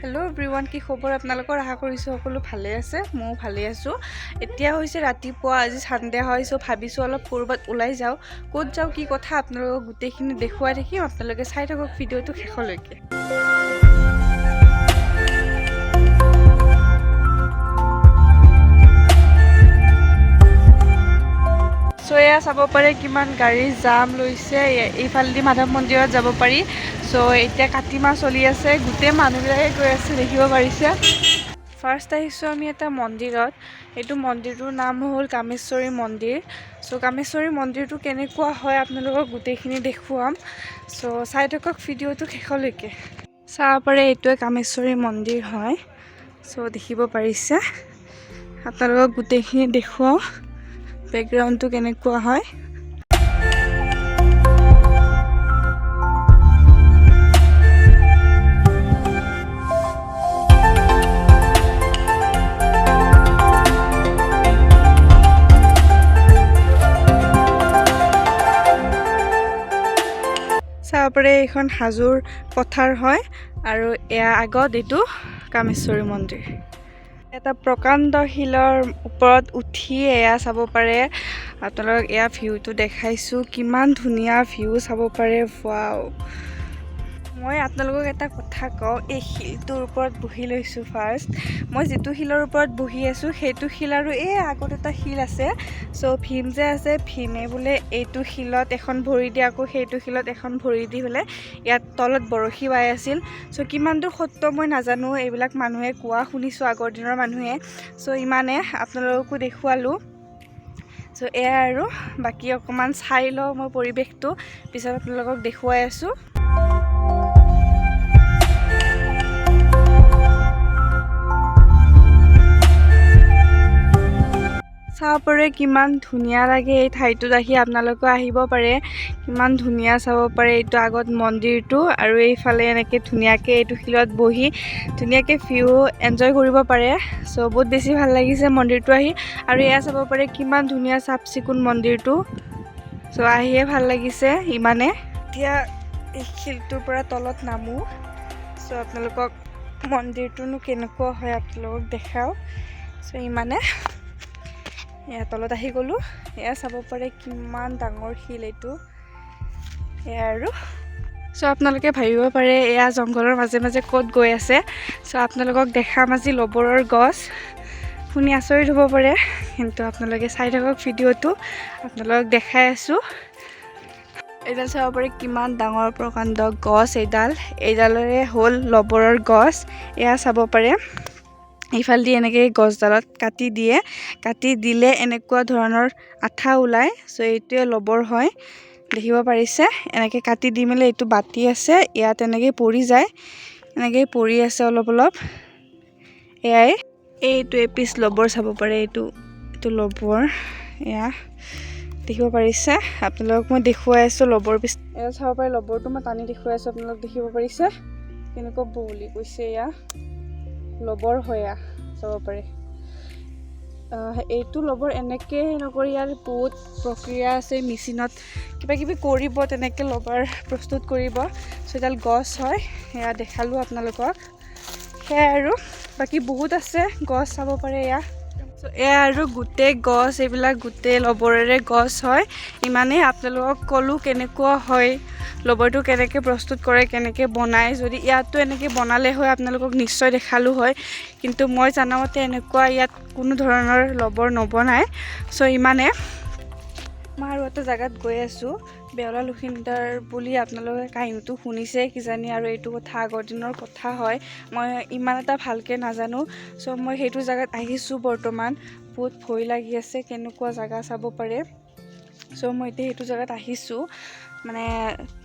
hello everyone की खबर आपनालोকৰ आशा কৰিছো সকলো ভালে আছে মই ভালে আছো এতিয়া হৈছে ৰাতিপুৱা আজি সানডে হয় সো ভাবিছো অলপ কৰবাত ওলাই যাও ক'ত যাও কি কথা আপোনালোকক গুটেখিনি দেখুৱাই দেখিম আপোনালোকে চাই থাকক ভিডিওটো শেষলৈকে सोया सब पारे किमान गाड़ी जाम लैसे इफालदी माधव मन्दिरत যাব পাৰি सो এতিয়া কাটিমা চলি আছে গুটে মানুহবিলাকে গৈ আছে দেখিব পাৰিছে ফাৰ্স্ট আহিছো আমি এটা মন্দিৰত এটো মন্দিৰটোৰ নাম হ'ল কামেশ্বৰী মন্দিৰ সো কামেশ্বৰী মন্দিৰটো কেনেকুৱা হয় আপোনালোকক গুটেখিনি দেখুৱাম সো চাই থাকক ভিডিওটো শেষলৈকে চাব পাৰে এটো কামেশ্বৰী মন্দিৰ হয় সো দেখিব পাৰিছে আপোনালোকক গুটেখিনি দেখুৱাও बैकग्राउंड तो केनेकुआ है सापरे एखन हाजुर पथार है और या आगत एटू कामेश्वरी मंदिर এটা প্ৰকাণ্ড হিলৰ ওপৰত উঠি এয়া চাব পাৰে আপোনালোক এয়া ভিউটো দেখাইছো কিমান ধুনিয়া ভিউ চাব পাৰে ওয়াও মই আপোনালোকক এটা কথা কওঁ এই হিলটোৰ ওপৰত বহি লৈছো ফাৰ্স্ট মই যেটো হিলৰ ওপৰত বহি আছো হেতু হিল আৰু এই আগত এটা হিল আছে সো ভীম যে আছে ভীমে বুলে এইটো হিলত এখন ভৰি দি আকৌ হেতু হিলত এখন ভৰি দি হলে ইয়াত তলত বৰখি বাই আছিল সো কিমান দূৰ সত্য মই নাজানো এইবিলাক মানুহে কোৱা শুনিছো আগৰ দিনৰ মানুহে সো ইমানে আপোনালোককো দেখুৱালো সো এয়া আৰু বাকি অকমান চাই লও মই পৰিবেশটো পিছত আপোনালোকক দেখুৱাই আছো চাব পাৰে কিমান ধুনিয়া লাগে এই ঠাইটো দেখি আপোনালোক আহিব পাৰে কিমান ধুনিয়া চাব পাৰে এইটো আগত মন্দিৰটো আৰু এইফালে এনেকে ধুনিয়াকে এইটো হিলত বহি ধুনিয়াকে ভিউ এনজয় কৰিব পাৰে সো বহুত বেছি ভাল লাগিছে মন্দিৰটো আহি আৰু এয়া চাব পাৰে কিমান ধুনিয়া সাপচিকুন মন্দিৰটো সো আহিয়ে ভাল লাগিছে ইমানে এতিয়া এই হিলটোৰ পৰা তলত নামু সো আপোনালোকক মন্দিৰটোনো কেনেকুৱা হয় আপোনালোকক দেখাও সো ইমানে या तলত আহি গলো এয়া চাব পাৰে কিমান ডাঙৰ হিল এটো এয়া আৰু সো আপোনালোকে ভাবিব পাৰে এয়া জংগলৰ মাজে মাজে ক'ত গৈ আছে সো আপোনালোকক দেখাম আজি লবৰৰ গছ শুনি আচৰিত হ'ব পাৰে কিন্তু আপোনালোকে চাই থাকক ভিডিওটো আপোনালোকক দেখাই আছো এডাল চাব পাৰে কিমান ডাঙৰ প্ৰকাণ্ড গছ এইডালৰে হ'ল লবৰৰ গছ এয়া চাব পাৰে ইফালদি এনেকে গছডালত কাটি দিলে এনেকুৱা ধৰণৰ আঠা ওলাই সো এইটোৱে লবৰ হয় দেখিব পাৰিছে এনেকে কাটি দি মেলে এইটো বাতি আছে ইয়াত এনেকে পৰি যায় এনেকে পৰি আছে অলপ এয়াই এইটো এপিস লবৰ চাব পাৰে এইটো লবৰ এয়া দেখিব পাৰিছে আপোনালোক মই দেখুৱাই আছো লবৰ পিস এয়া চাব পাৰে লবৰটো মই টানি দেখুৱাই আছো আপোনালোক দেখিব পাৰিছে কেনেকুৱা বলি কৈছে এয়া লবৰ হয়া চাব পাৰে এইটো লবৰ এনেকে নকৰি ইয়াৰ বহুত প্ৰক্ৰিয়া আছে মেচিনত কিবা কিবি কৰিব তেনেকে লবৰ প্ৰস্তুত কৰিব সেডাল গছ হয় এয়া দেখালো আপোনালোকক হে আৰু বাকি বহুত আছে গছ চাব পাৰে এয়া সো এয়া আৰু গুটে গছ এইবিলাক গুটে লবৰেৰে গছ হয় ইমানে আপোনালোকক কলো কেনেকুৱা হয় লবৰটো কেনেকে প্ৰস্তুত কৰে কেনেকে বনায় যদি ইয়াতো এনেকে বনালে হয় আপোনালোকক নিশ্চয় দেখালো হয় কিন্তু মই জানামতে এনেকুৱা ইয়াত কোনো ধৰণৰ লবৰ নবনায় সো ইমানে মই আৰু এটা জায়গাত গৈ আছো বেওলা লুখিনদাৰ বুলি আপোনালোকে কাহিনীটো শুনিছে কিজানি আৰু এইটো কথা আগৰ দিনৰ কথা হয় মই ইমান এটা ভালকে নাজানো সো মই হেতু জায়গাত আহিছো বৰ্তমান বহুত ভয় লাগি আছে কেনেকুৱা জায়গা চাব পাৰে সো মই এতিয়া হেতু জায়গাত আহিছো মানে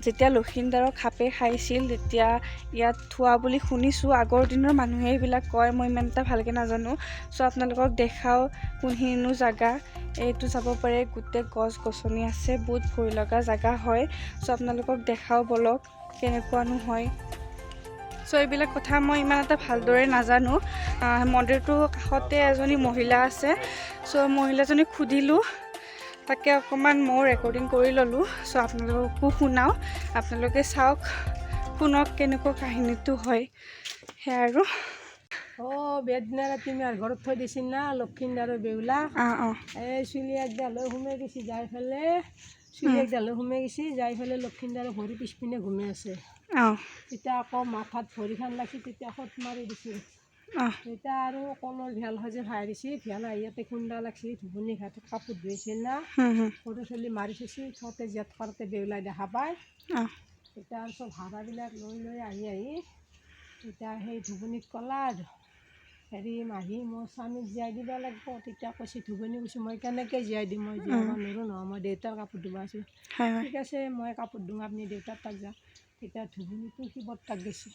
যেতিয়া লখিনদাৰক খাপে খাইছিল তেতিয়া ইয়াত থোৱা বুলি শুনিছো আগৰ দিনৰ মানুহে এইবিলাক কয় মই ইমান এটা ভালকে নাজানো সো আপোনালোকক দেখাও কোনহিনো জায়গা এইটো চাব পাৰে গুটে গছ গছনি আছে বহুত ভয় লগা জায়গা হয় সো আপোনালোকক দেখাও বলক কেনেকুৱানো হয় সো এইবিলাক কথা মই ইমান এটা ভালদৰে নাজানো মন্দিৰটো কাষতে এজনী মহিলা আছে সো মহিলাজনী খুদিলো তাকে অকমান মই ৰেকৰ্ডিং কৰি ললো সো আপোনালোককো শুনাও আপোনালোকে চাওক শুনক কেনেকুৱা কাহিনীটো হয় সেয়া আৰু বিয়াৰ দিনা ৰাতি মাৰ ঘৰত থৈ দিছিল না লক্ষিন্দাৰৰ বেউলা এই চুলি একডাল সোমাই গৈছে যাই ফেলে চুলি একডাল সোমাই গৈছে যাই ফেলে লক্ষিন্দাৰৰ ভৰি পিছপিনে ঘুমাই আছে তেতিয়া আকৌ মাথাত ভৰিখন লাগছি তেতিয়া খত মাৰি দিছিল তেতিয়া আৰু কলৰ ভেল সাজে ভাই দিছে ভেল আহি ইয়াতে খুন্দা লাগছি ধুবুনী ঘাটত কাপোৰ ধুইছিল না সৰু চলি মাৰি থৈছে থওঁতে জেঠ কৰোঁতে বেউলাই দেখা পায় তেতিয়া আৰু চব ভাড়াবিলাক লৈ লৈ আহি তেতিয়া সেই ধুবুনীত ক'লা হেৰি মাহী মোৰ স্বামীক জীয়াই দিব লাগিব তেতিয়া কৈছে ধুবুনী কৈছে মই কেনেকৈ জীয়াই দিম মই জীয়াব নোৱাৰোঁ নহয় মই দেউতাৰ কাপোৰ ধুব আছোঁ ঠিক আছে মই কাপোৰ ধুওঁ আপুনি দেউতাৰ তাক যাওঁ তেতিয়া ধুবুনীটো শিৱৰ তাক গৈছে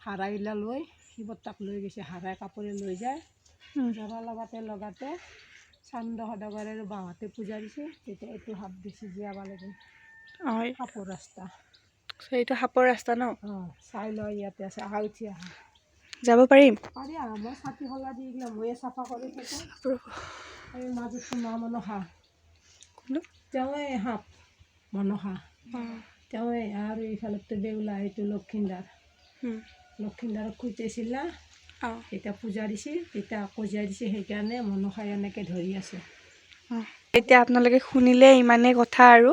হাৰাইলা লৈ শিৱৰ তাক লৈ গৈছে হাৰাই কাপোৰে লৈ যায় জৰা লগাতে চান্দ সদাগৰে বাঁহতে পূজা দিছে তেতিয়া এইটো সাপ দিছে জীয়াব লাগে সাপৰ ৰাস্তা এইটো সাপৰ ৰাস্তা ন চাই লয় ইয়াতে আছে আহা উঠি আহা যাব পাৰিম পাৰি আহা মই চাকি খোলা দি এইগিলা ময়ে চাফা কৰি থাকোঁ এই মাজতো মা মনসা তেওঁৱে সাপ মনসা তেওঁৱে আৰু এইফালতো বেউলা এইটো লক্ষিন্দাৰক খুজিছিল না তেতিয়া পূজা দিছিল তেতিয়া আকৌ জীয়াই দিছে সেইকাৰণে মনসাই এনেকৈ ধৰি আছে এতিয়া আপোনালোকে শুনিলে ইমানেই কথা আৰু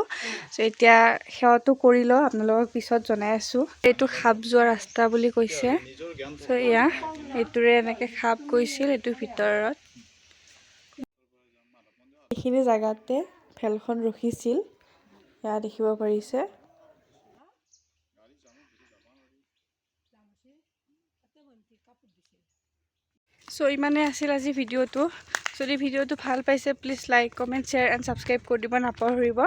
এতিয়া সেৱাটো কৰি লওঁ আপোনালোকক পিছত জনাই আছোঁ এইটো সাপ যোৱা ৰাস্তা বুলি কৈছে এয়া এইটোৰে এনেকৈ সাপ গৈছিল এইটোৰ ভিতৰত এইখিনি জেগাতে ভেলখন ৰখিছিল এয়া দেখিব পাৰিছে ইমানে আছিল আজি ভিডিঅ'টো যদি ভিডিঅ'টো ভাল পাইছে please like comment share and subscribe কৰি দিব নাপাহৰিব